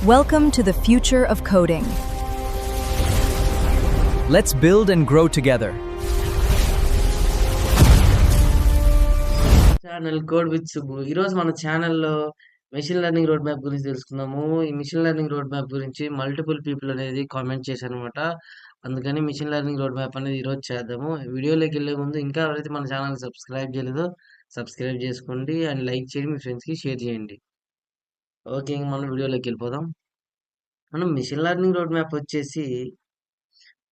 Welcome to the future of coding. Let's build and grow together. Channel code with Subbu. ఈరోజు మన ఛానల్‌లో machine learning road map గురించి తెలుసుకుందాము. ఈ మెషిన్ లెర్నింగ్ రోడ్ మ్యాప్ గురించి multiple people అనేది కామెంట్ చేశారనమాట. అందుకని మెషిన్ లెర్నింగ్ రోడ్ మ్యాప్ అనేది ఈరోజు చేద్దాము. వీడియోలోకెళ్ళే ముందు ఇంకా ఎవరైతే మన ఛానల్‌ని సబ్స్క్రైబ్ చేయలేదో సబ్స్క్రైబ్ చేసుకోండి అండ్ లైక్ చేయండి. మీ ఫ్రెండ్స్‌కి షేర్ చేయండి. ఓకే. ఇంక మనం వీడియోలోకి వెళ్ళిపోదాం. మనం మెషిన్ లెర్నింగ్ రోడ్ మ్యాప్ వచ్చేసి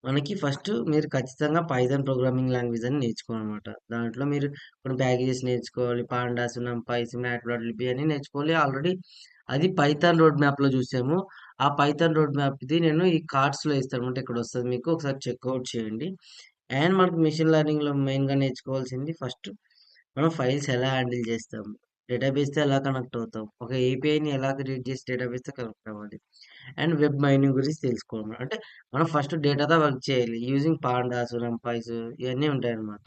మనకి ఫస్ట్ మీరు ఖచ్చితంగా పైథాన్ ప్రోగ్రామింగ్ లాంగ్వేజ్ అని నేర్చుకోవాలన్నమాట. దాంట్లో మీరు కొన్ని ప్యాకేజెస్ నేర్చుకోవాలి. పాండాస్, నంపైస్, మ్యాట్‌ప్లాట్‌లిబ్ అన్నీ నేర్చుకోవాలి. ఆల్రెడీ అది పైథాన్ రోడ్ మ్యాప్‌లో చూసాము. ఆ పైథాన్ రోడ్ మ్యాప్‌ది నేను ఈ కార్డ్స్‌లో ఇస్తానన్నమాట. ఇక్కడ వస్తది మీకు. ఒకసారి చెక్‌ఔట్ చేయండి. అండ్ మనకు మెషిన్ లెర్నింగ్‌లో మెయిన్‌గా నేర్చుకోవాల్సింది ఫస్ట్ మనం ఫైల్స్ ఎలా హ్యాండిల్ చేస్తాము. డేటాబేస్‌తో ఎలా కనెక్ట్ అవుతాం. ఒక ఏపీఐని ఎలా క్రియేట్ చేసి డేటాబేస్‌తో కనెక్ట్ అవ్వాలి. అండ్ వెబ్ మైనింగ్ గురించి తెలుసుకోవాలి. అంటే మనం ఫస్ట్ డేటాతో వర్క్ చేయాలి. యూజింగ్ పాండాస్, నంపైస్ ఇవన్నీ ఉంటాయన్నమాట.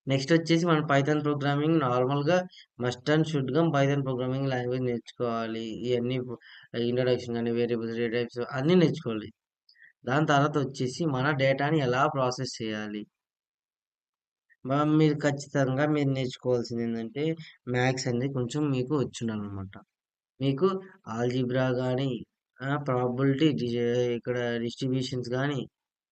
నెక్స్ట్ వచ్చేసి మనం పైథాన్ ప్రోగ్రామింగ్ నార్మల్‌గా మస్ట్ అండ్ షుడ్‌గా పైథాన్ ప్రోగ్రామింగ్ లాంగ్వేజ్ నేర్చుకోవాలి. ఇయన్నీ ఇంట్రడక్షన్ గాని, వేరియబుల్స్, డేటా టైప్స్ అన్నీ నేర్చుకోవాలి. దాని తర్వాత వచ్చేసి మన డేటాని ఎలా ప్రాసెస్ చేయాలి. మీరు ఖచ్చితంగా మీరు నేర్చుకోవాల్సిందేంటంటే మ్యాథ్స్ అనేది కొంచెం మీకు వచ్చుండాలనమాట. మీకు ఆల్జీబ్రా గానీ, ప్రాబబిలిటీ ఇక్కడ డిస్ట్రిబ్యూషన్స్ గానీ,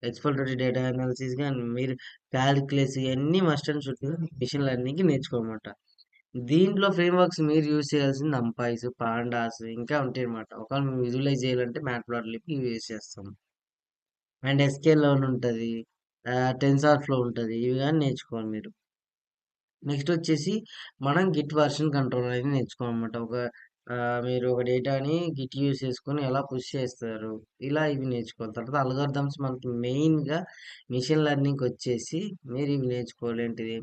ఎక్స్‌ప్లోరేటరీ డేటా అనాలిసిస్ గానీ, మీరు కాలిక్యులస్ ఇయన్నీ మస్ట్ అండ్ షుడ్ మెషిన్ లెర్నింగ్‌కి నేర్చుకోవాలన్నమాట. దీంట్లో ఫ్రేమ్‌వర్క్స్ మీరు యూజ్ చేయాల్సింది నంపైస్, పాండాస్ ఇంకా ఉంటాయన్నమాట. ఒకవేళ మేము విజువలైజ్ చేయాలంటే మ్యాట్‌ప్లాట్‌లిబ్ యూజ్ చేస్తాం. అండ్ ఎస్‌క్యూఎల్ ఉంటది. టెన్సార్ ఫ్లో ఉంటది. ఇవి గాని నేర్చుకోవాలి మీరు. నెక్స్ట్ వచ్చేసి మనం గిట్ వెర్షన్ కంట్రోల్ అనేది నేర్చుకోవాలన్నమాట. మీరు ఒక డేటాని గిట్ యూజ్ చేసుకొని ఎలా పుష్ చేస్తారు. ఇలా ఇవి నేర్చుకోవాలి. తర్వాత అల్గోరిథమ్స్ మనకి మెయిన్‌గా మెషిన్ లెర్నింగ్‌కి వచ్చేసి మీరు ఇవి నేర్చుకోవాలి. ఏంటిది?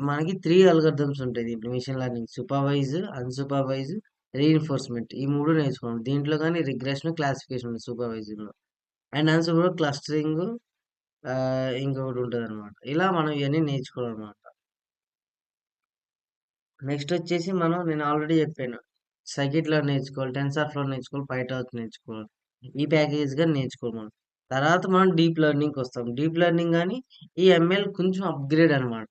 మనకి 3 అల్గోరిథమ్స్ ఉంటాయి దీంట్లో machine learning. Supervise, unsupervised, reinforcement ఈ 3 నేర్చుకోవాలి. దీంట్లో గాని రిగ్రెషన్, క్లాసిఫికేషన్ ఉంది సూపర్వైజింగ్‌లో. అండ్ అన్‌సూపర్వైజ్ క్లస్టరింగ్ ఇంకొకటి ఉంటదనమాట. ఇలా మనం ఇవన్నీ నేర్చుకోవాలనమాట. నెక్స్ట్ వచ్చేసి నేను ఆల్రెడీ చెప్పాను. సైకిట్-లెర్న్ నేర్చుకోవాలి, టెన్సార్‌ఫ్లో నేర్చుకోవాలి, పైటార్చ్ నేర్చుకోవాలి. ఈ ప్యాకేజెస్ గాని నేర్చుకోవాలి మనం. తర్వాత మనం డీప్ లెర్నింగ్‌కొస్తాం. డీప్ లెర్నింగ్ గాని ఈ ఎంఎల్ కొంచెం అప్‌గ్రేడ్ అనమాట.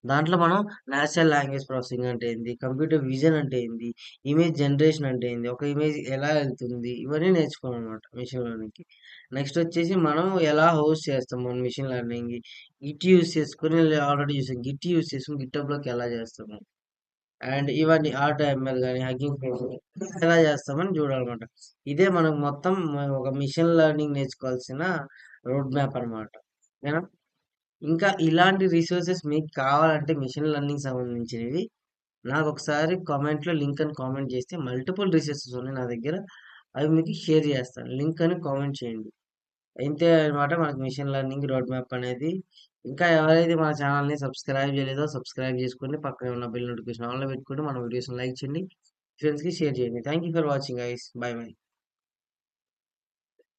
దాంట్లో మనం నేచురల్ లాంగ్వేజ్ ప్రాసెసింగ్ అంటే ఏంది? కంప్యూటర్ విజన్ అంటే ఏంది? ఇమేజ్ జనరేషన్ అంటే ఏంది? ఒక ఇమేజ్ ఎలా ఎళ్తుంది? ఇవన్నీ నేర్చుకోవాలనమాట మెషిన్ లెర్నింగ్‌కి. నెక్స్ట్ వచ్చేసి మనం ఎలా హోస్ట్ చేస్తాం మన మెషిన్ లెర్నింగ్‌కి. గిట్ యూజ్ చేసుకొని ఆల్రెడీ చూసాం. గిట్ యూజ్ చేసుకొని గిటబ్‌లోకి ఎలా చేస్తాము. అండ్ ఇవన్నీ ఆటో ఎంఎల్ గాని, హగ్గింగ్ ఫేస్ ఎలా చేస్తామని చూడాలన్నమాట. ఇదే మనకు మొత్తం ఒక మెషిన్ లెర్నింగ్ నేర్చుకోవాల్సిన రోడ్ మ్యాప్ అనమాట. ఓకేనా? ఇంకా ఇలాంటి రిసోర్సెస్ మీకు కావాలంటే మెషిన్ లెర్నింగ్ సంబంధించినవి నాకొకసారి కామెంట్‌లో లింక్ అని కామెంట్ చేస్తే మల్టిపుల్ రిసోర్సెస్ ఉన్నాయి నా దగ్గర. అవి మీకు షేర్ చేస్తాను. లింక్ అని కామెంట్ చేయండి. ఇంతే అన్నమాట మనకి మెషిన్ లెర్నింగ్ రోడ్ మ్యాప్ అనేది. ఇంకా ఎవరైతే మన ఛానల్‌ని సబ్స్క్రైబ్ చేయలేదో సబ్స్క్రైబ్ చేసుకోండి. పక్కనే ఉన్న బెల్ నోటిఫికేషన్ ఆన్‌లో పెట్టుకొని మన వీడియోస్‌ని లైక్ చేయండి. ఫ్రెండ్స్‌కి షేర్ చేయండి. Thank you for watching guys. By by.